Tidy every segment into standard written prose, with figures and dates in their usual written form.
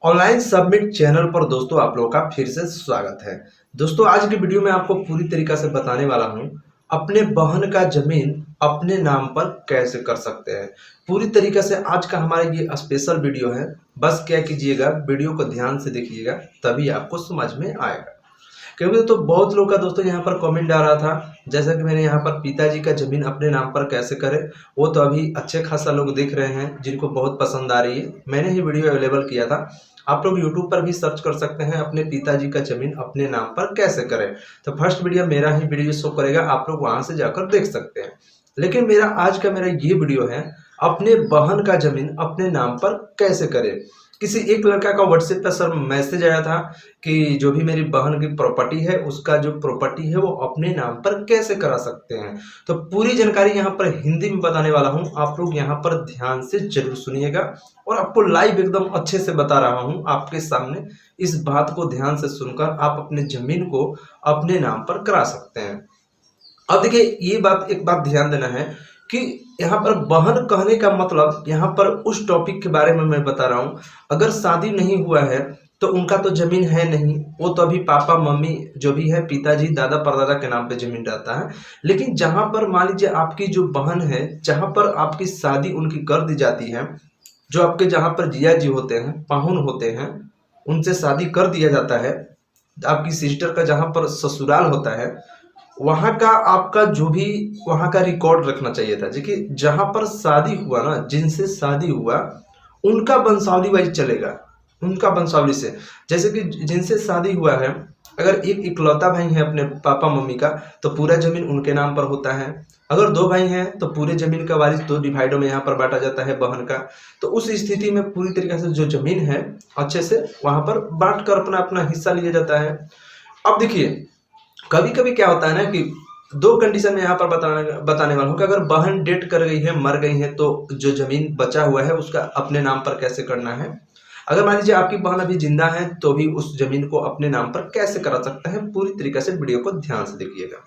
Online submit channel पर दोस्तों आप लोगों का फिर से स्वागत है। दोस्तों आज की वीडियो में आपको पूरी तरीक़ा से बताने वाला हूँ, अपने बहन का ज़मीन अपने नाम पर कैसे कर सकते हैं। पूरी तरीक़े से आज का हमारा ये स्पेशल वीडियो है। बस क्या कीजिएगा, वीडियो को ध्यान से देखिएगा, तभी आपको समझ में आएगा। क्योंकि तो बहुत लोग का दोस्तों यहाँ पर कमेंट आ रहा था, जैसा कि मैंने यहाँ पर पिताजी का ज़मीन अपने नाम पर कैसे करें, वो तो अभी अच्छे खासा लोग देख रहे हैं, जिनको बहुत पसंद आ रही है। मैंने ही वीडियो अवेलेबल किया था। आप लोग यूट्यूब पर भी सर्च कर सकते हैं, अपने पिताजी का ज़मीन अपने नाम पर कैसे करें। तो फर्स्ट वीडियो मेरा ही वीडियो शो करेगा, आप लोग वहाँ से जाकर देख सकते हैं। लेकिन मेरा आज का ये वीडियो है, अपने बहन का ज़मीन अपने नाम पर कैसे करें। किसी एक लड़का का व्हाट्सएप पर सर मैसेज आया था कि जो भी मेरी बहन की प्रॉपर्टी है, उसका जो प्रॉपर्टी है वो अपने नाम पर कैसे करा सकते हैं। तो पूरी जानकारी यहाँ पर हिंदी में बताने वाला हूँ, आप लोग यहाँ पर ध्यान से जरूर सुनिएगा और आपको लाइव एकदम अच्छे से बता रहा हूँ आपके सामने। इस बात को ध्यान से सुनकर आप अपने जमीन को अपने नाम पर करा सकते हैं। अब देखिए, ये बात एक बात ध्यान देना है कि यहाँ पर बहन कहने का मतलब यहाँ पर उस टॉपिक के बारे में मैं बता रहा हूँ। अगर शादी नहीं हुआ है तो उनका तो जमीन है नहीं, वो तो अभी पापा मम्मी जो भी है, पिताजी दादा परदादा के नाम पे जमीन रहता है। लेकिन जहाँ पर मान लीजिए आपकी जो बहन है, जहाँ पर आपकी शादी उनकी कर दी जाती है, जो आपके जहाँ पर जिया जी होते हैं, पाहुन होते हैं, उनसे शादी कर दिया जाता है, आपकी सिस्टर का जहाँ पर ससुराल होता है, वहाँ का आपका जो भी वहाँ का रिकॉर्ड रखना चाहिए था। देखिए, जहाँ पर शादी हुआ ना, जिनसे शादी हुआ उनका वंशावली वाइज चलेगा, उनका वंशावली से। जैसे कि जिनसे शादी हुआ है, अगर एक इकलौता भाई है अपने पापा मम्मी का, तो पूरा जमीन उनके नाम पर होता है। अगर दो भाई हैं तो पूरे जमीन का वारिस दो डिवाइडों में यहाँ पर बांटा जाता है बहन का। तो उस स्थिति में पूरी तरीके से जो जमीन है अच्छे से वहाँ पर बांट कर अपना अपना हिस्सा लिया जाता है। अब देखिए, कभी कभी क्या होता है ना कि दो कंडीशन में यहाँ पर बताने वाला हूँ कि अगर बहन डेट कर गई है, मर गई है, तो जो जमीन बचा हुआ है उसका अपने नाम पर कैसे करना है। अगर मान लीजिए आपकी बहन अभी जिंदा है तो भी उस जमीन को अपने नाम पर कैसे करा सकता है, पूरी तरीके से वीडियो को ध्यान से देखिएगा।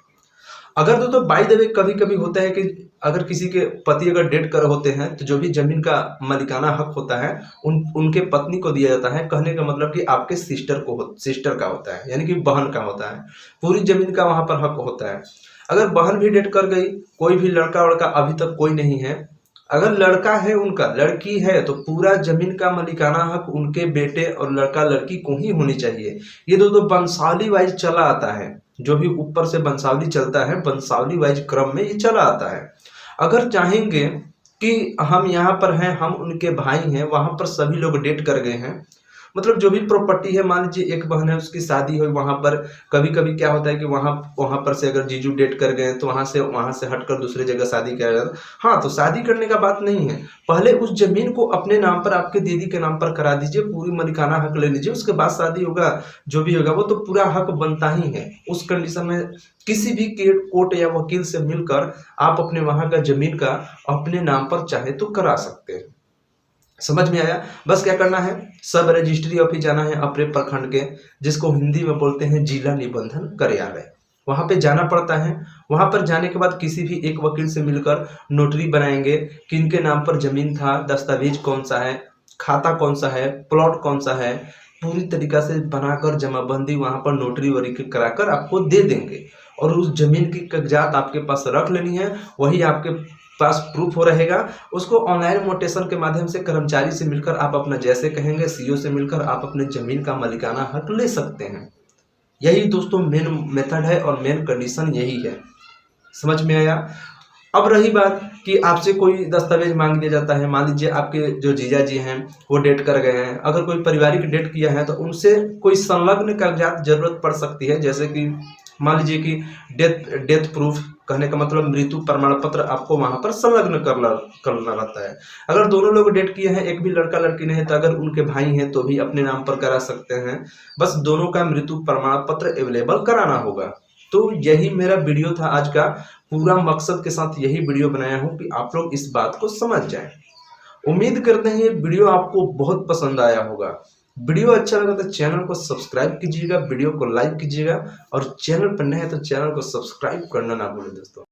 अगर दोस्तों बाय द वे कभी कभी होता है कि अगर किसी के पति अगर डेट कर होते हैं, तो जो भी जमीन का मालिकाना हक होता है उनके पत्नी को दिया जाता है। कहने का मतलब कि आपके सिस्टर का होता है, यानी कि बहन का होता है, पूरी जमीन का वहां पर हक होता है। अगर बहन भी डेट कर गई, कोई भी लड़का वड़का अभी तक कोई नहीं है, अगर लड़का है उनका, लड़की है तो पूरा जमीन का मालिकाना हक उनके बेटे और लड़का लड़की को ही होनी चाहिए। ये दोस्तों वंशावली वाइज चला आता है, जो भी ऊपर से वंशावली चलता है, वंशावली वाइज क्रम में ये चला आता है। अगर चाहेंगे कि हम यहाँ पर हैं, हम उनके भाई हैं, वहां पर सभी लोग डेट कर गए हैं, मतलब जो भी प्रॉपर्टी है, मान लीजिए एक बहन है उसकी शादी हुई, वहां पर कभी कभी क्या होता है कि वहां वहां पर से अगर जीजू डेट कर गए तो वहां से हटकर दूसरी जगह शादी किया जाता है। हाँ, तो शादी करने का बात नहीं है, पहले उस जमीन को अपने नाम पर, आपके दीदी के नाम पर करा दीजिए, पूरी मालिकाना हक ले लीजिए, उसके बाद शादी होगा, जो भी होगा वो तो पूरा हक बनता ही है। उस कंडीशन में किसी भी कोर्ट या वकील से मिलकर आप अपने वहां का जमीन का अपने नाम पर चाहे तो करा सकते हैं। समझ में आया। बस क्या करना है, सब रजिस्ट्री ऑफिस जाना है अपने प्रखंड के, जिसको हिंदी में बोलते हैं जिला निबंधन कार्यालय। वहां पे जाना पड़ता है। वहां पर जाने के बाद किसी भी एक वकील से मिलकर नोटरी बनाएंगे कि इनके नाम पर जमीन था, दस्तावेज कौन सा है, खाता कौन सा है, प्लॉट कौन सा है, पूरी तरीका से बनाकर जमाबंदी वहां पर नोटरी वरी कराकर आपको दे देंगे। और उस जमीन की कागजात आपके पास रख लेनी है, वही आपके पास प्रूफ हो रहेगा। उसको ऑनलाइन मोटेशन के माध्यम से कर्मचारी से मिलकर आप अपना, जैसे कहेंगे सीओ से मिलकर आप अपने जमीन का मालिकाना हक ले सकते हैं। यही दोस्तों मेन मेथड है और मेन कंडीशन यही है। समझ में आया। अब रही बात कि आपसे कोई दस्तावेज मांग दिया जाता है, मान लीजिए आपके जो जीजा जी हैं वो डेट कर गए हैं, अगर कोई पारिवारिक डेट किया है तो उनसे कोई संलग्न कागजात जरूरत पड़ सकती है। जैसे कि मान लीजिए कि डेथ प्रूफ, कहने का मतलब मृत्यु प्रमाण पत्र आपको वहां पर संलग्न करना रहता है। अगर दोनों लोग डेट किए हैं, एक भी लड़का लड़की नहीं है, तो अगर उनके भाई हैं तो भी अपने नाम पर करा सकते हैं। बस दोनों का मृत्यु प्रमाण पत्र अवेलेबल कराना होगा। तो यही मेरा वीडियो था आज का, पूरा मकसद के साथ यही वीडियो बनाया हूं कि आप लोग इस बात को समझ जाएं। उम्मीद करते हैं ये वीडियो आपको बहुत पसंद आया होगा। वीडियो अच्छा लगा तो चैनल को सब्सक्राइब कीजिएगा, वीडियो को लाइक कीजिएगा, और चैनल पर नए हैं तो चैनल को सब्सक्राइब करना ना भूलें दोस्तों।